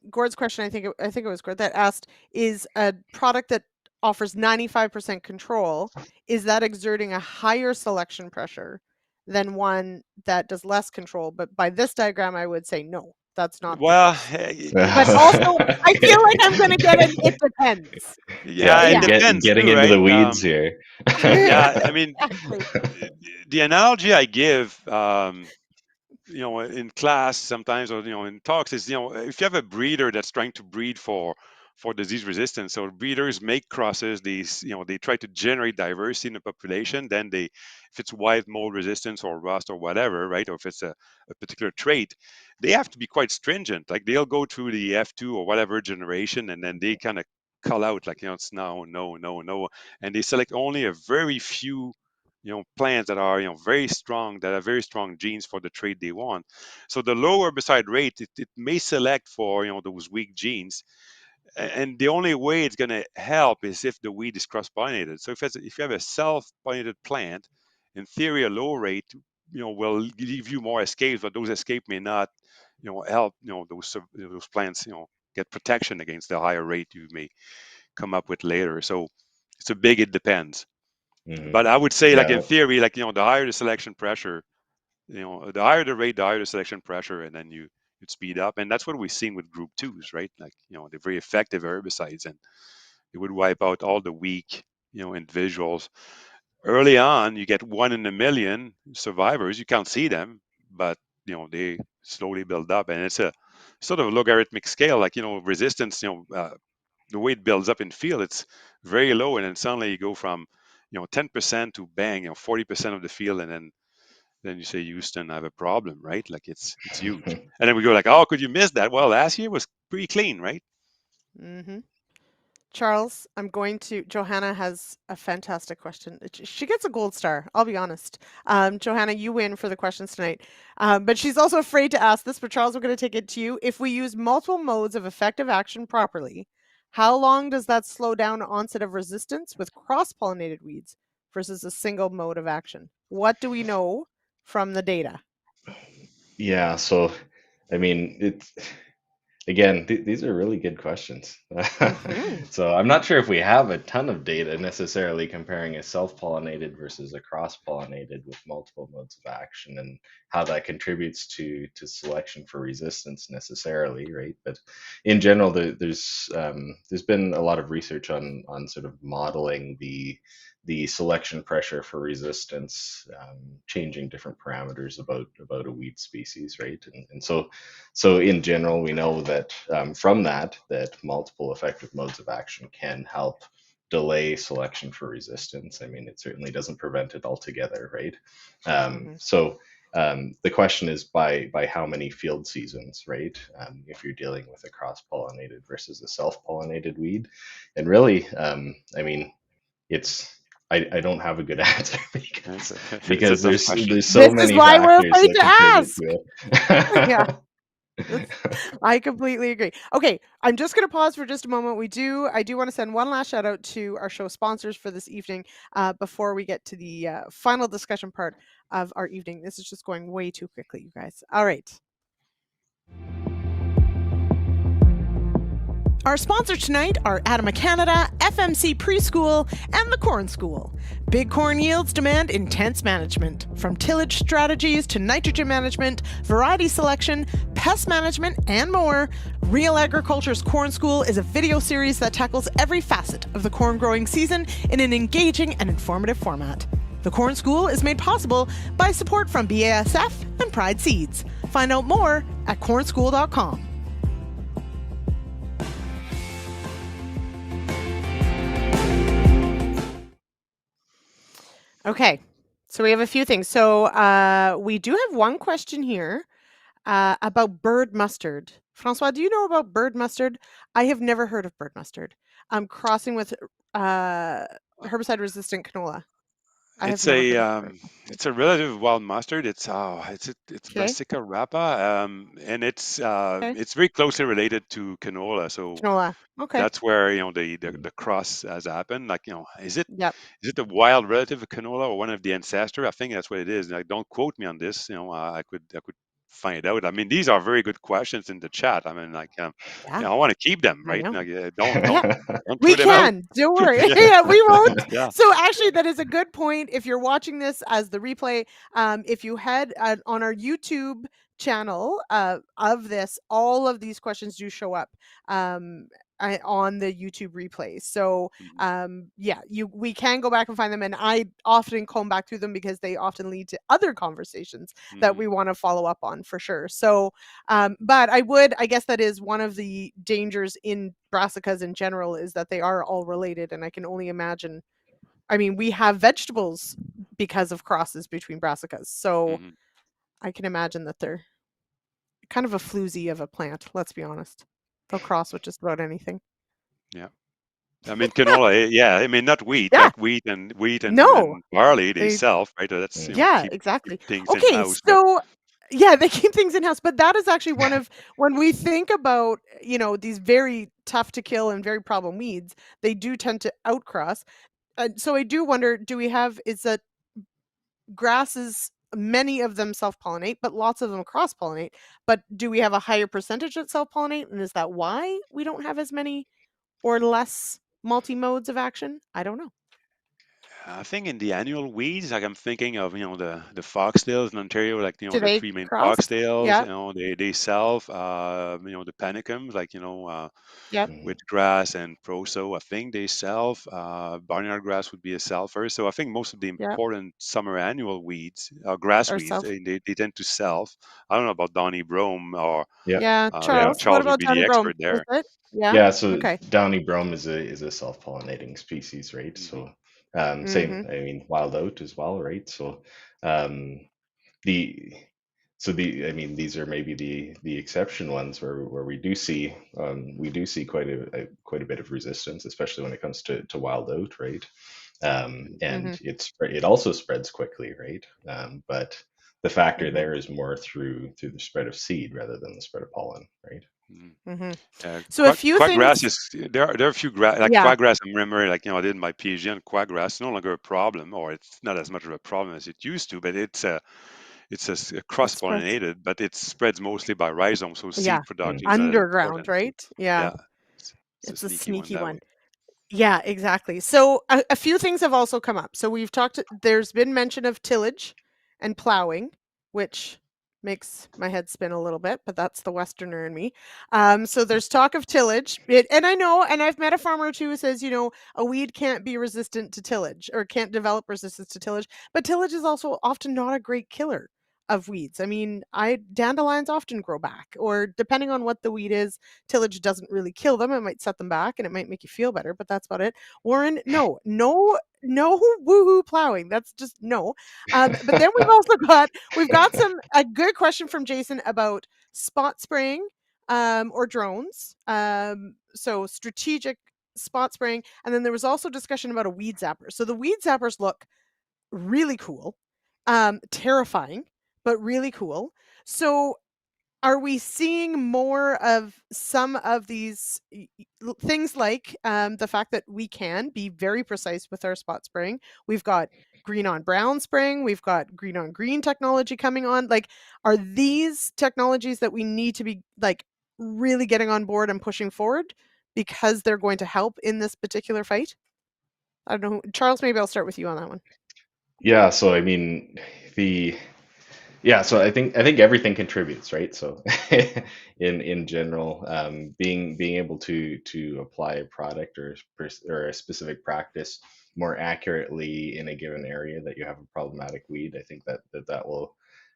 Gord's question. I think it was Gord that asked, is a product that offers 95% control, is that exerting a higher selection pressure than one that does less control? But by this diagram, I would say no, that's not the Well, case. But also, I feel like I'm going to get an it depends. So yeah, it yeah. depends Getting too, into right? the weeds here. Yeah, I mean, Exactly. the analogy I give, in class sometimes, or in talks, is if you have a breeder that's trying to breed for disease resistance, so breeders make crosses. These they try to generate diversity in the population. Then they, if it's white mold resistance or rust or whatever, right, or if it's a particular trait, they have to be quite stringent. Like they'll go through the F2 or whatever generation, and then they kind of cull out, like it's no, no, no, no, and they select only a very few plants that are very strong, that have very strong genes for the trait they want. So the lower herbicide rate, it may select for those weak genes, and the only way it's going to help is if the weed is cross-pollinated. So if you have a self-pollinated plant, in theory a low rate will give you more escapes, but those escapes may not help those plants get protection against the higher rate you may come up with later. So it's a big it depends. Mhm. But I would say, like in Yeah. theory, like the higher the selection pressure, the higher the rate, the higher the selection pressure, and then you'd speed up. And that's what we've seen with group twos, right? Like they're very effective herbicides, and it would wipe out all the weak individuals. Early on, you get 1 in a million survivors. You can't see them, but they slowly build up, and it's a sort of a logarithmic scale. Like resistance, the way it builds up in field, it's very low, and then suddenly you go from 10% to bang 40% of the field, and then you say Houston, I have a problem, right? Like it's huge. And then we go like, oh, could you miss that? Well, last year was pretty clean, right? Mm-hmm. Charles, I'm going to. Johanna has a fantastic question. She gets a gold star, I'll be honest. Johanna, you win for the questions tonight. But she's also afraid to ask this, but Charles, we're going to take it to you. If we use multiple modes of effective action properly, how long does that slow down onset of resistance with cross-pollinated weeds versus a single mode of action? What do we know from the data? Yeah, so I mean, again, these are really good questions. Mm-hmm. So I'm not sure if we have a ton of data necessarily comparing a self-pollinated versus a cross-pollinated with multiple modes of action and how that contributes to selection for resistance necessarily, right? But in general, there's been a lot of research on sort of modeling the selection pressure for resistance, changing different parameters about a weed species, right? And so in general, we know that from that multiple effective modes of action can help delay selection for resistance. I mean, it certainly doesn't prevent it altogether, right? Mm-hmm. The question is by how many field seasons, right? If you're dealing with a cross-pollinated versus a self-pollinated weed, and really, I mean, it's I don't have a good answer It's a because tough question. there's so This is many why we're factors afraid that to contribute ask. to Yeah. it. I completely agree. Okay, I'm just going to pause for just a moment. I do want to send one last shout out to our show sponsors for this evening before we get to the final discussion part of our evening. This is just going way too quickly, you guys. All right. Our sponsors tonight are ADAMA Canada, FMC Pre-School, and the Corn School. Big corn yields demand intense management. From tillage strategies to nitrogen management, variety selection, pest management, and more, Real Agriculture's Corn School is a video series that tackles every facet of the corn growing season in an engaging and informative format. The Corn School is made possible by support from BASF and Pride Seeds. Find out more at cornschool.com. Okay, so we have a few things. So we do have one question here about bird mustard. Francois, do you know about bird mustard? I have never heard of bird mustard. Crossing with herbicide-resistant canola. I have It's not a heard of it. um, it's a relative wild mustard. It's Okay. Brassica rapa, and Okay. it's very closely related to canola. So Canola. Okay. that's where the cross has happened. Like Yep. is it the wild relative of canola or one of the ancestor? I think that's what it is. Like, don't quote me on this. I could find out. I mean, these are very good questions in the chat. I mean, like, Yeah. I want to keep them, I right? know. Like, Yeah. don't We throw them out. can. Don't worry. Yeah, Yeah, we won't. yeah. So actually, that is a good point. If you're watching this as the replay, if you head on our YouTube channel of this, all of these questions do show up um, on the YouTube replay. So Mhm, yeah, we can go back and find them, and I often comb back through them because they often lead to other conversations that mhm, we want to follow up on for sure. So but I guess that is one of the dangers in brassicas in general is that they are all related. And I can only imagine, I mean, we have vegetables because of crosses between brassicas. So mhm. I can imagine that they're kind of a floozy of a plant, let's be honest. They'll cross with just about anything. Yeah. I mean, canola, yeah. I mean, not wheat, Yeah, like wheat no, and barley they they, self, right? That's Mm. yeah, keep exactly. things in Okay, house. But so yeah, they keep things in house, but that is actually one of when we think about, these very tough to kill and very problem weeds, they do tend to outcross. So I do wonder, do we have is that grasses, many of them self-pollinate, but lots of them cross-pollinate, but do we have a higher percentage that self-pollinate, and is that why we don't have as many or less multi-modes of action? I don't know. I think in the annual weeds, like I'm thinking of, the foxtails in Ontario, like, Do the they three main cross? foxtails, Yeah, they self, the panicums, like, yep, Mhm. wheatgrass and proso, I think they self. Barnyard grass would be a selfer. So I think most of the yep, important summer annual weeds, grass or weeds, self. they tend to self. I don't know about Donny Brome or Yeah, Yeah, yeah, Charles, what Charles would about be Johnny the Brome? expert Is there. it? Yeah? yeah. So Okay. downy brome is a self-pollinating species, right? Hmm. So same. Mhm, I mean, wild oat as well, right? So um, the I mean, these are maybe the exception ones where we do see quite a bit of resistance, especially when it comes to wild oat, right? And mhm, it also spreads quickly, right? But the factor mhm, there is more through the spread of seed rather than the spread of pollen, right? mhm. So a few Quackgrass things, is there are a few grass like yeah, quackgrass. I remember, like, I did my PhD on quackgrass. It's no longer a problem, or it's not as much of a problem as it used to. But it spreads. cross-pollinated, but it spreads mostly by rhizome, so Yeah, seed production is Mm. not as underground, important. So right? Yeah, yeah, it's a it's a sneaky one sneaky that one. way. Yeah, exactly. So a few things have also come up. So we've talked, there's been mention of tillage and plowing, which makes my head spin a little bit, but that's the Westerner in me. So there's talk of tillage. And I know, and I've met a farmer or two who says, a weed can't be resistant to tillage or can't develop resistance to tillage, but tillage is also often not a great killer of weeds. I mean, dandelions often grow back, or depending on what the weed is, tillage doesn't really kill them. It might set them back and it might make you feel better, but that's about it. Warren, no, no, no woohoo plowing. That's just no. But then we've got some a good question from Jason about spot spraying or drones. So strategic spot spraying. And then there was also discussion about a weed zapper. So the weed zappers look really cool, terrifying, but really cool. So are we seeing more of some of these things like the fact that we can be very precise with our spot spraying? We've got green on brown spraying, we've got green on green technology coming on. Like, are these technologies that we need to be like really getting on board and pushing forward because they're going to help in this particular fight? I don't know. Charles, maybe I'll start with you on that one. Yeah, so I mean, the yeah, so I think everything contributes, right? So in general, being able to apply a product or a specific practice more accurately in a given area that you have a problematic weed, I think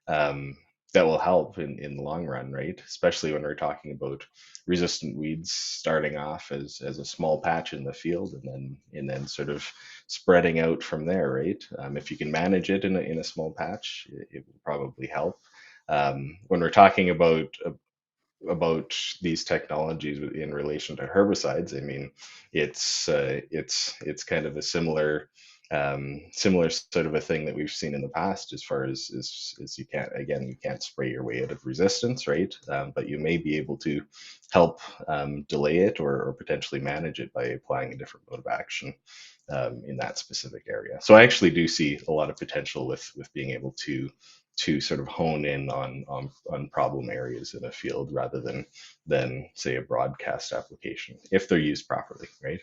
um, that will help in the long run, right? Especially when we're talking about resistant weeds starting off as a small patch in the field and then sort of spreading out from there, right? If you can manage it in a small patch, it will probably help. When we're talking about these technologies in relation to herbicides, I mean, it's kind of a similar Similar sort of a thing that we've seen in the past, as far as you can't spray your way out of resistance, right? But you may be able to help delay it, or potentially manage it by applying a different mode of action in that specific area. So I actually do see a lot of potential with being able to sort of hone in on problem areas in a field, rather than say a broadcast application, if they're used properly, right?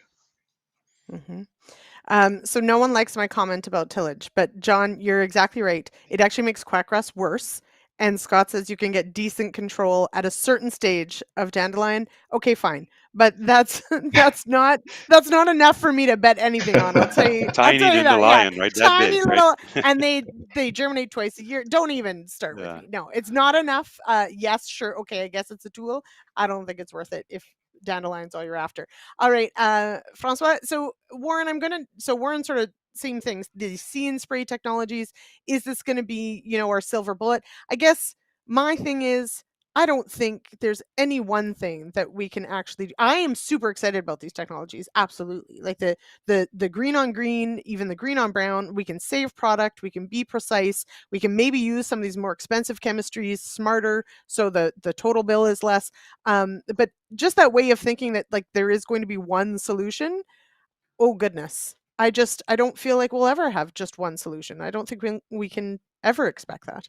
Mm-hmm. So no one likes my comment about tillage, but John, you're exactly right. It actually makes quackgrass worse. And Scott says you can get decent control at a certain stage of dandelion. Okay, fine, but that's that's not enough for me to bet anything on. I'll Tiny tell you that. Yeah, dandelion, right? That tiny big, right? little, and they germinate twice a year. Don't even start with Yeah. me. No, it's not enough. Yes, sure, okay, I guess it's a tool. I don't think it's worth it if dandelion's all you're after. All right, Francois. So Warren sort of same things. The see and spray technologies. Is this going to be, our silver bullet? I guess my thing is, I don't think there's any one thing that we can actually do. I am super excited about these technologies. Absolutely. Like the green on green, even the green on brown, we can save product, we can be precise, we can maybe use some of these more expensive chemistries smarter so the total bill is less. But just that way of thinking that like there is going to be one solution, oh goodness. I don't feel like we'll ever have just one solution. I don't think we can ever expect that.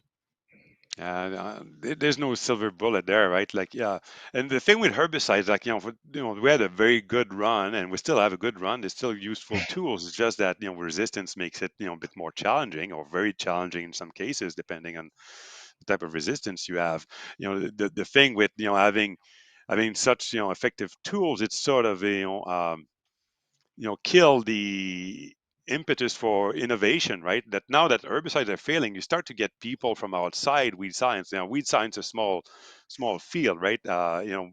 There's no silver bullet there, right? Like, yeah. And the thing with herbicides, like, we had a very good run, and we still have a good run. They're still useful tools. It's just that, resistance makes it, a bit more challenging, or very challenging in some cases, depending on the type of resistance you have. The thing with, having such, effective tools, it's sort of, kill the impetus for innovation, right? That now that herbicides are failing, you start to get people from outside weed science. Weed science is a small field, right?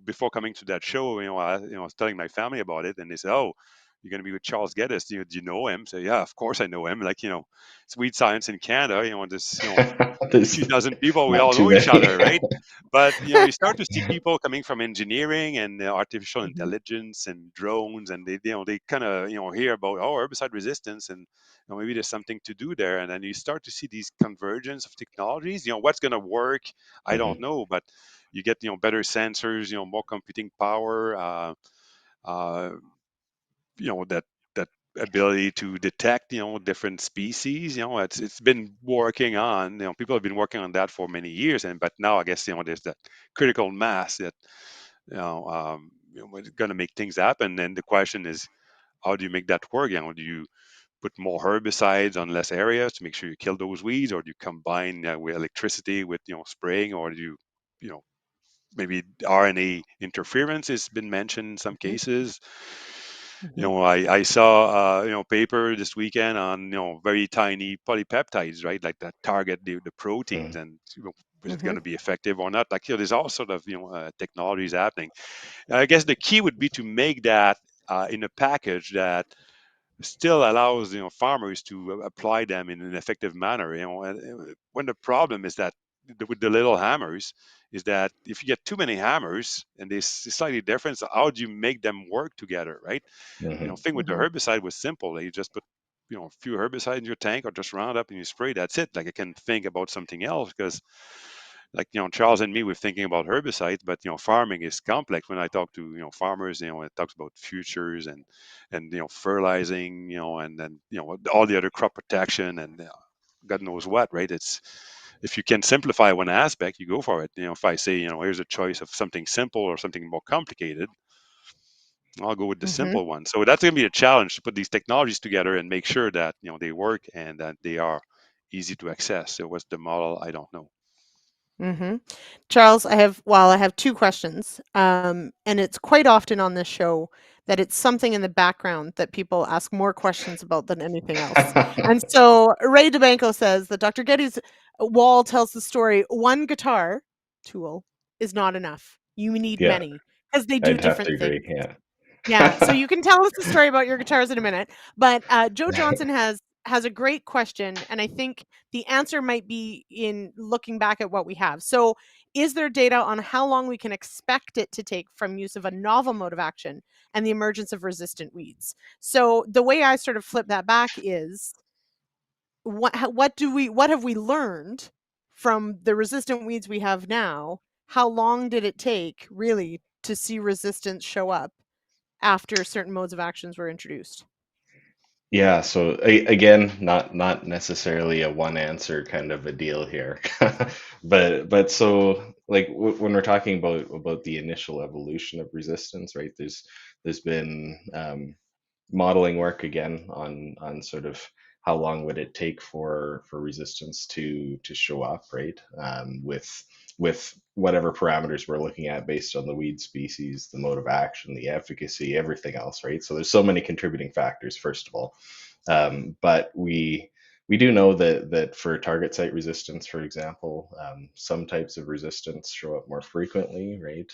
Before coming to that show, I was telling my family about it, and they said, "Oh, you're going to be with Charles Geddes. Do you know him?" So yeah, of course I know him. Like, it's weed science in Canada. This, There's few dozen people, we not all too know each many. other, right? But you start to see people coming from engineering and artificial Mhm, intelligence and drones, and they kind of hear about herbicide resistance, and maybe there's something to do there, and then you start to see these convergence of technologies. What's going to work, I don't Mhm, know, but you get better sensors, more computing power, uh, that ability to detect different species. It's been working on, people have been working on that for many years, and but now I guess there's that critical mass that it's going to make things happen. And the question is, how do you make that work? Do you put more herbicides on less areas to make sure you kill those weeds, or do you combine with electricity with spraying, or do you know maybe RNA interference has been mentioned in some mhm, cases. mhm, I saw paper this weekend on very tiny polypeptides, right? Like that target the proteins, mhm, and is it going mhm, to be effective or not? Like, there's all sort of technologies happening. I guess the key would be to make that in a package that still allows farmers to apply them in an effective manner. And when the problem is that with the little hammers is that if you get too many hammers and they're slightly different, so how do you make them work together, right? mhm, Thing with the mhm, herbicide was simple. You just put a few herbicides in your tank, or just Roundup, and you spray. That's it. Like, I can think about something else, because like Charles and me, we're thinking about herbicides, but farming is complex. When I talk to farmers, it talks about futures and fertilizing, and then all the other crop protection and God knows what, right? It's If you can simplify one aspect, you go for it. If I say here's a choice of something simple or something more complicated, I'll go with the mhm, simple one. So that's going to be a challenge, to put these technologies together and make sure that they work and that they are easy to access. So what's the model? I don't know. mhm. Charles, I have two questions. And it's quite often on this show that it's something in the background that people ask more questions about than anything else. And so Ray DeBanco says that Dr. Geddes' wall tells the story, one guitar tool is not enough. You need yeah, many because they do I'd have to different agree. things. Yeah. Yeah, so you can tell us the story about your guitars in a minute, but Joe Johnson has has a great question, and I think the answer might be in looking back at what we have. So, is there data on how long we can expect it to take from use of a novel mode of action and the emergence of resistant weeds? So, the way I sort of flip that back is what have we learned from the resistant weeds we have now? How long did it take really to see resistance show up after certain modes of actions were introduced? Yeah, so again, not necessarily a one answer kind of a deal here, but so like when we're talking about the initial evolution of resistance, right? There's been modeling work again on sort of how long would it take for resistance to show up, right? With whatever parameters we're looking at based on the weed species, the mode of action, the efficacy, everything else, right? So there's so many contributing factors, first of all. But we do know that for target site resistance, for example, some types of resistance show up more frequently, right?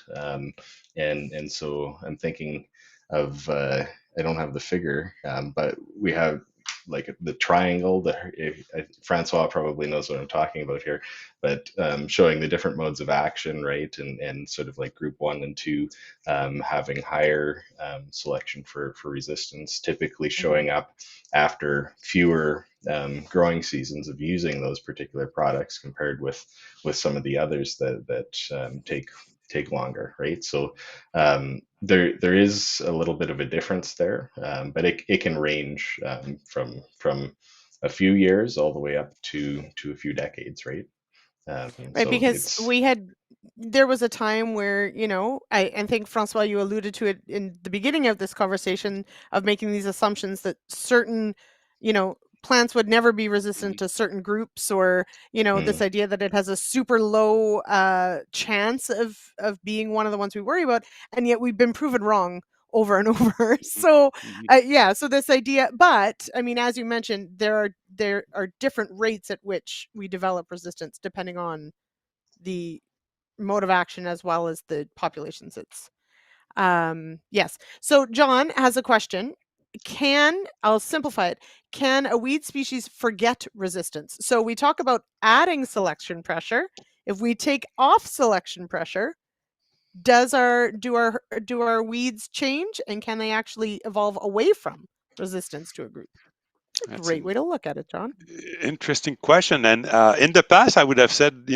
And so I'm thinking of I don't have the figure, but we have like the triangle. Francois probably knows what I'm talking about here, but showing the different modes of action, right, and sort of like group 1 and 2 having higher selection for resistance, typically Mhm. showing up after fewer growing seasons of using those particular products compared with some of the others that take longer, right? So there is a little bit of a difference there, but it can range from a few years all the way up to a few decades, right? Right, So because it's there was a time where, I think Francois, you alluded to it in the beginning of this conversation of making these assumptions that certain, plants would never be resistant Mhm. to certain groups, or, this mm, idea that it has a super low chance of being one of the ones we worry about, and yet we've been proven wrong over and over. Mhm. So, Mhm. yeah, so this idea, but I mean, as you mentioned, there are different rates at which we develop resistance depending on the mode of action as well as the populations it's yes. So John has a question. I'll simplify it. Can a weed species forget resistance? So we talk about adding selection pressure. If we take off selection pressure, do our weeds change, and can they actually evolve away from resistance to a group? It's a That's great an way to look at it, John. interesting question. And in the past, I would have said,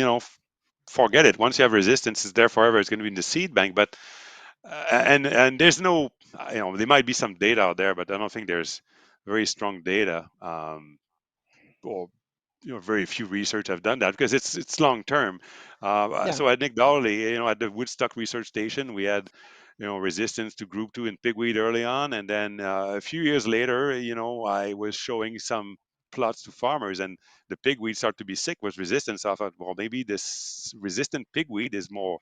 forget it. Once you have resistance, it's there forever. It's going to be in the seed bank. But and there's no, there might be some data out there, but I don't think there's very strong data, or very few research have done that because it's long term. Yeah. So at Nick Dolly, at the Woodstock Research Station, we had resistance to group 2 and pigweed early on, and then a few years later, I was showing some plots to farmers, and the pigweed started to be sick with resistance. I thought, well, maybe this resistant pigweed is more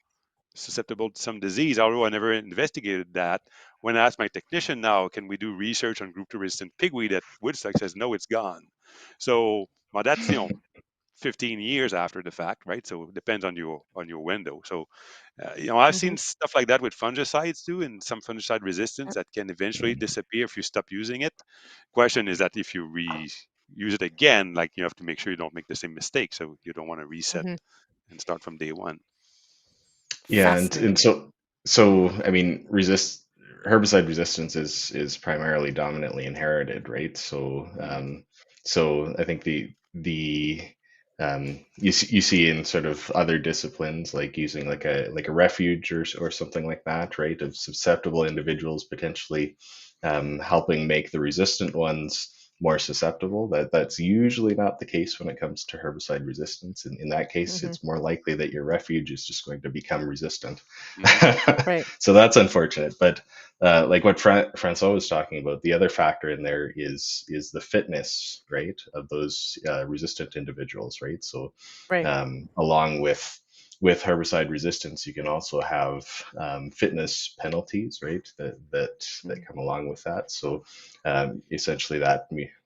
susceptible to some disease, although I never investigated that. When I asked my technician now, can we do research on group 2 resistant pigweed at Woodstock, says no, it's gone. So well, that's 15 years after the fact, right? So it depends on your window. So I've Hmm. seen stuff like that with fungicides too, and some fungicide resistance that can eventually disappear if you stop using it. Question is that if you use it again, like you have to make sure you don't make the same mistake. So you don't want to reset Hmm. and start from day one. yeah, and Fascinating. so I mean, herbicide resistance is primarily dominantly inherited, right? So Hmm. so I think the you see in sort of other disciplines like using like a refuge or something like that, right? Of susceptible individuals potentially helping make the resistant ones more susceptible. That's usually not the case when it comes to herbicide resistance. In that case, Hmm. it's more likely that your refuge is just going to become resistant. Hmm. Right. So that's unfortunate. But like what Francois was talking about, the other factor in there is the fitness, right, of those resistant individuals, right? So Right. along with herbicide resistance, you can also have fitness penalties, right? That Mhm. come along with that. So essentially,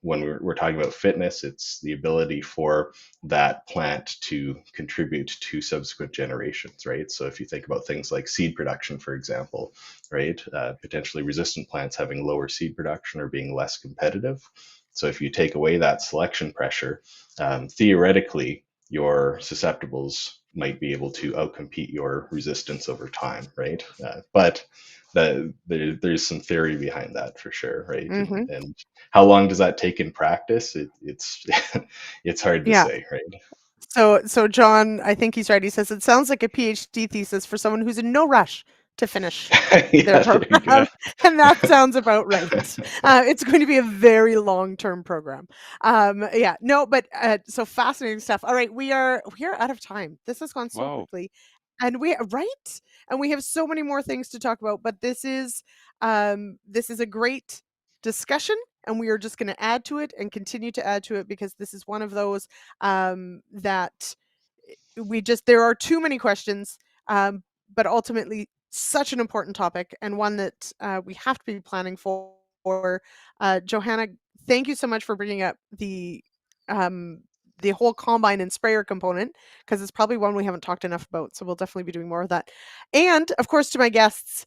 when we're talking about fitness, it's the ability for that plant to contribute to subsequent generations, right? So if you think about things like seed production, for example, right, potentially resistant plants having lower seed production or being less competitive. So if you take away that selection pressure, theoretically, your susceptibles might be able to outcompete your resistance over time, right? But there's some theory behind that for sure, right? Mm-hmm. And how long does that take in practice? It's it's hard to Yeah. say, right? So John, I think he's right. He says it sounds like a PhD thesis for someone who's in no rush to finish their Yeah, program, and that sounds about right. It's going to be a very long-term program. Yeah, no, but so fascinating stuff. All right, we are out of time. This has gone so Wow. quickly, and we have so many more things to talk about. But this is a great discussion, and we are just going to add to it and continue to add to it, because this is one of those that there are too many questions, but ultimately such an important topic, and one that we have to be planning for. Johanna, thank you so much for bringing up the whole combine and sprayer component, because it's probably one we haven't talked enough about. So we'll definitely be doing more of that. And of course, to my guests,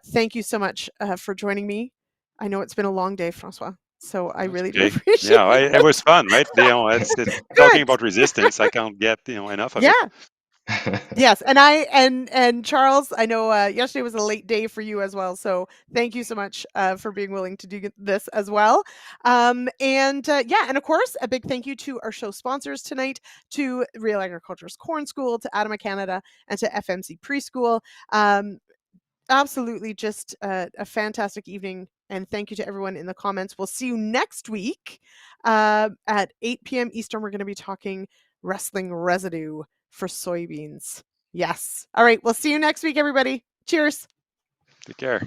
thank you so much for joining me. I know it's been a long day, Francois, so I That's really do okay. appreciate Yeah, it was fun, right? It's talking Good. about resistance. I can't get enough of Yeah. it. Yes, and Charles, I know yesterday was a late day for you as well, so thank you so much for being willing to do this as well. And of course, a big thank you to our show sponsors tonight, to Real Agriculture's Corn School, to ADAMA Canada, and to FMC Pre-School. Absolutely, just a fantastic evening, and thank you to everyone in the comments. We'll see you next week at 8 p.m. Eastern. We're going to be talking wrestling residue for soybeans. Yes. All right. We'll see you next week, everybody. Cheers. Take care.